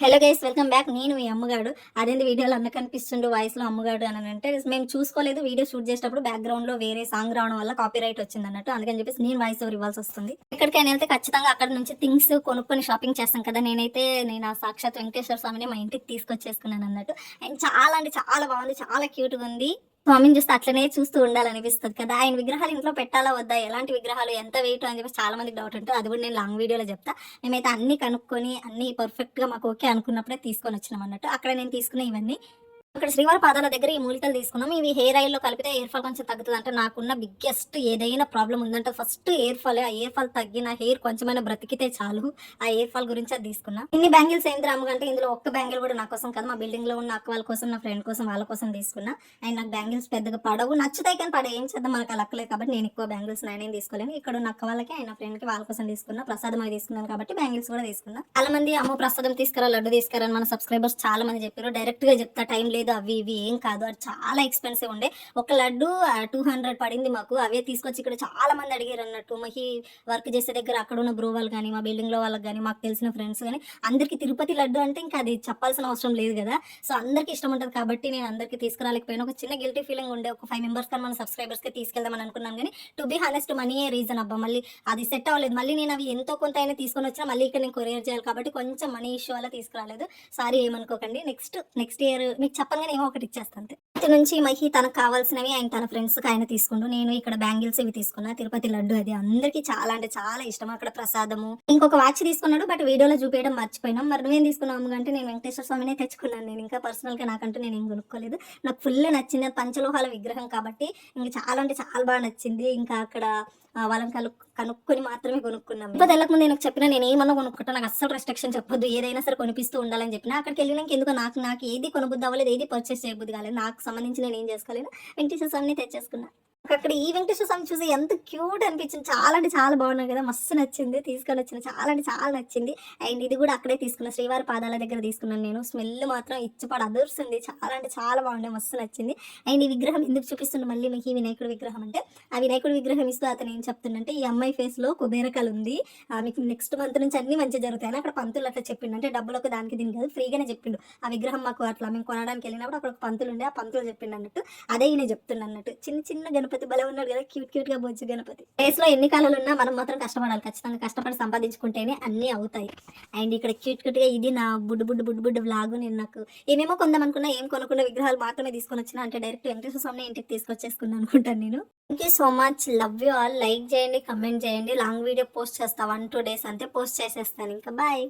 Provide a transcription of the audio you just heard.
Hello guys, welcome back. నేను మీ అమ్మగాడు. అదేంది వీడియోలో అన్న కనిపిస్తుండు వాయిస్లో అమ్మగాడు అని అంటే మేము చూసుకోలేదు. వీడియో షూట్ చేసేటప్పుడు బ్యాక్గ్రౌండ్ లో వేరే సాంగ్ రావడం వల్ల కాపీ రైట్ వచ్చింది అన్నట్టు. అందుకని చెప్పేసి నేను వాయిస్ ఓవర్ ఇవ్వాల్సి వస్తుంది. ఎక్కడికైనా వెళ్తే ఖచ్చితంగా అక్కడ నుంచి థింగ్స్ కొనుక్కొని షాపింగ్ చేస్తాం కదా. నేను ఆ సాక్షాత్ వెంకటేశ్వర స్వామిని మా ఇంటికి తీసుకొచ్చేసుకున్నాను అన్నట్టు. అండ్ చాలా అంటే చాలా బాగుంది, చాలా క్యూట్గా ఉంది. స్వామిని చూస్తే అట్లనే చూస్తూ ఉండాలనిపిస్తుంది కదా. ఆయన విగ్రహాలు ఇంట్లో పెట్టాలా వద్దా, ఎలాంటి విగ్రహాలు, ఎంత వెయిట్ అని చెప్పేసి చాలా మందికి డౌట్ ఉంటుంది. అది కూడా నేను లాంగ్ వీడియోలో చెప్తా. మేమైతే అన్ని కనుక్కొని అన్ని పర్ఫెక్ట్ గా మాకు ఓకే అనుకున్నప్పుడే తీసుకొని వచ్చినాం అన్నట్టు. అక్కడ నేను తీసుకున్న ఇవన్నీ ఇక్కడ శ్రీవారి పాదాల దగ్గర ఈ మూలికలు తీసుకున్నాం. ఇవి హెయిర్ ఆయిల్ లో కలిపితే ఎయిర్ ఫాల్ కొంచెం తగ్గుతుంది అంటే. నాకున్న బిగ్గెస్ట్ ఏదైనా ప్రాబ్లం ఉందంటే ఫస్ట్ ఎయిర్ ఫాల్. ఆ ఎయిర్ ఫాల్ తగ్గిన హెయిర్ కొంచెమైనా బ్రతికితే చాలు. ఆ ఎయిర్ ఫాల్ గురించి అది తీసుకున్నా. ఇన్ని బ్యాంగిల్స్ ఏంటి అమ్మకంటే ఇందులో ఒక్క బ్యాంగిల్ కూడా నా కోసం కాదు, మా బిల్డింగ్ లో ఉన్న అక్క వాళ్ళ కోసం, నా ఫ్రెండ్ కోసం, వాళ్ళ కోసం తీసుకున్నా. అండ్ నాకు బ్యాంగిల్స్ పెద్దగా పడవు, నచ్చుతాయి కానీ పడే ఏం చేద్దాం, మనకు లక్కలేదు కాబట్టి నేను ఎక్కువ బ్యాంగిల్స్ నేనేం తీసుకోలేను. ఇక్కడ ఉన్న అక్క వాళ్ళకి, ఆయన ఫ్రెండ్ కి, వాళ్ళ కోసం తీసుకున్నా. ప్రసాదం అవి తీసుకున్నాను కాబట్టి బ్యాంగిల్స్ కూడా తీసుకున్నా. చాలా మంది అమ్మ ప్రసాదం తీసుకురా, లడ్డు తీసుకురా అని మన సబ్స్క్రైబర్స్ చాలా మంది చెప్పారు. డైరెక్ట్ గా చెప్తా, టైం లేదు, అవి ఇవి ఏం కాదు. అది చాలా ఎక్స్పెన్సివ్ ఉండే. ఒక లడ్డు 200 పడింది మాకు. అవే తీసుకొచ్చి ఇక్కడ చాలా మంది అడిగారు అన్నట్టు. మాకు వర్క్ చేసే దగ్గర అక్కడ ఉన్న బ్రో వాళ్ళు కానీ, మా బిల్డింగ్ లో వాళ్ళకి కానీ, మాకు తెలిసిన ఫ్రెండ్స్ కానీ అందరికి తిరుపతి లడ్డు అంటే ఇంకా అది చెప్పాల్సిన అవసరం లేదు కదా. సో అందరికి ఇష్టం ఉంటుంది కాబట్టి నేను అందరికి తీసుకురాలేకపోయినా. ఒక చిన్న గిల్టీ ఫీలింగ్ ఉండే. ఒక 5 మెంబర్స్ కానీ మన సబ్స్క్రైబర్స్ కి తీసుకెళ్దామని అనుకున్నాను కానీ టు బి హానెస్ట్ మనీయే రీజన్ అబ్బా. మళ్ళీ అది సెట్ అవ్వలేదు. మళ్ళీ నేను అవి ఎంతో కొంత అయినా తీసుకొని వచ్చినా మళ్ళీ ఇక్కడ నేను కొరియర్ చేయాలి కాబట్టి కొంచెం మనీ ఇష్యూ వల్ల తీసుకురాలేదు. సారీ ఏమనుకోకండి. నెక్స్ట్ ఇయర్ మీకు చెప్పగానే ఏమో ఒకటి ఇచ్చేస్తాను అంతే. ఇటు నుంచి మహి తనకు కావాల్సినవి ఆయన తన ఫ్రెండ్స్ కి ఆయన తీసుకుంటూ, నేను ఇక్కడ బ్యాంగిల్స్ ఇవి తీసుకున్నా. తిరుపతి లడ్డు అది అందరికి చాలా అంటే చాలా ఇష్టం. అక్కడ ప్రసాదము, ఇంకొక వాచ్ తీసుకున్నాడు బట్ వీడియోలో చూపించడం మర్చిపోయినాం. మరి నువ్వేం తీసుకున్నాము అంటే నేను వెంకటేశ్వర స్వామినే తెచ్చుకున్నాను. నేను ఇంకా పర్సనల్ గా నాకంటూ నేను ఏం కొనుక్కోలేదు. నాకు ఫుల్ నచ్చింది. పంచలోహాల విగ్రహం కాబట్టి ఇంకా చాలా అంటే చాలా బాగా నచ్చింది. ఇంకా అక్కడ వాళ్ళని కనుక్కొని మాత్రమే కొనుక్కున్నాం. ఇప్పుడు వెళ్ళకముందు నేను చెప్పిన నేను ఏమన్నా కొనుక్కుంటా, నాకు అస్సలు రెస్ట్రిక్షన్ చెప్పొద్దు, ఏదైనా సరే కొనిపిస్తూ ఉండాలని చెప్పిన. అక్కడికి వెళ్ళినాక ఎందుకు నాకు ఏది కొనబుద్ధి అవ్వలేదు, ఏది పర్చేస్ చేయబుద్ధి కాలేదు. నాకు సంబంధించి నేను ఏం చేసుకోలేను, వెంకటేశ్వర స్వామిని తెచ్చేసుకున్నా. అక్కడ ఈ వెంకటేశ్వర స్వామి చూసి ఎంత క్యూట్ అనిపించింది. చాలా అంటే చాలా బాగున్నాయి కదా, మస్తు నచ్చింది. తీసుకొని వచ్చిన చాలా అంటే చాలా నచ్చింది. అండ్ ఇది కూడా అక్కడే తీసుకున్నా, శ్రీవారి పాదాల దగ్గర తీసుకున్నాను నేను. స్మెల్ మాత్రం ఇచ్చిపడి అదుర్స్తుంది. చాలా అంటే చాలా బాగుండే, మస్తు నచ్చింది. అండ్ ఈ విగ్రహం ఎందుకు చూపిస్తుంది మళ్ళీ మీకు, ఈ వినాయకుడి విగ్రహం అంటే ఆ వినాయకుడి విగ్రహం ఇస్తూ అతను ఏం చెప్తుండంటే, ఈ అమ్మాయి ఫేస్ లో కుబేరకాలు ఉంది, మీకు నెక్స్ట్ మంత్ నుంచి అన్ని మంచి జరుగుతాయి అని అక్కడ పంతులు అట్లా చెప్పిండు. అంటే డబ్బులకు దానికి దీని కాదు, ఫ్రీగానే చెప్పిండు. ఆ విగ్రహం మాకు అట్లా మేము కొనడానికి వెళ్ళినప్పుడు అక్కడ ఒక పంతులు ఉండే, ఆ పంతులు చెప్పిండు అన్నట్టు. అదే ఈయన చెప్తుండ అన్నట్టు. చిన్న చిన్న గణపతి భలే ఉన్నాడు కదా, క్యూట్ గా బొజ్జు గణపతి. ఫేస్ లో ఎన్ని కాలాలు ఉన్నా మనం మాత్రం కష్టపడాలి. ఖచ్చితంగా కష్టపడి సంపాదించుకుంటేనే అన్ని అవుతాయి. అండ్ ఇక్కడ క్యూట్ గా ఇది నా బుడ్డు వ్లాగ్. నేను నాకు ఏమేమో కొందాం అనుకున్నా, ఏం కొనుక్కున్న విగ్రహాలు మాత్రమే తీసుకొని వచ్చిన. అంటే డైరెక్ట్ వెంకటేశ్వర స్వామి ఇంటికి తీసుకొచ్చేసుకున్నాను అనుకుంటాను నేను. Thank you so much, love you all. Like చేయండి, కమెంట్ చేయండి. లాంగ్ వీడియో పోస్ట్ చేస్తా 1-2 days అంతే, పోస్ట్ చేసేస్తాను. ఇంకా బాయ్.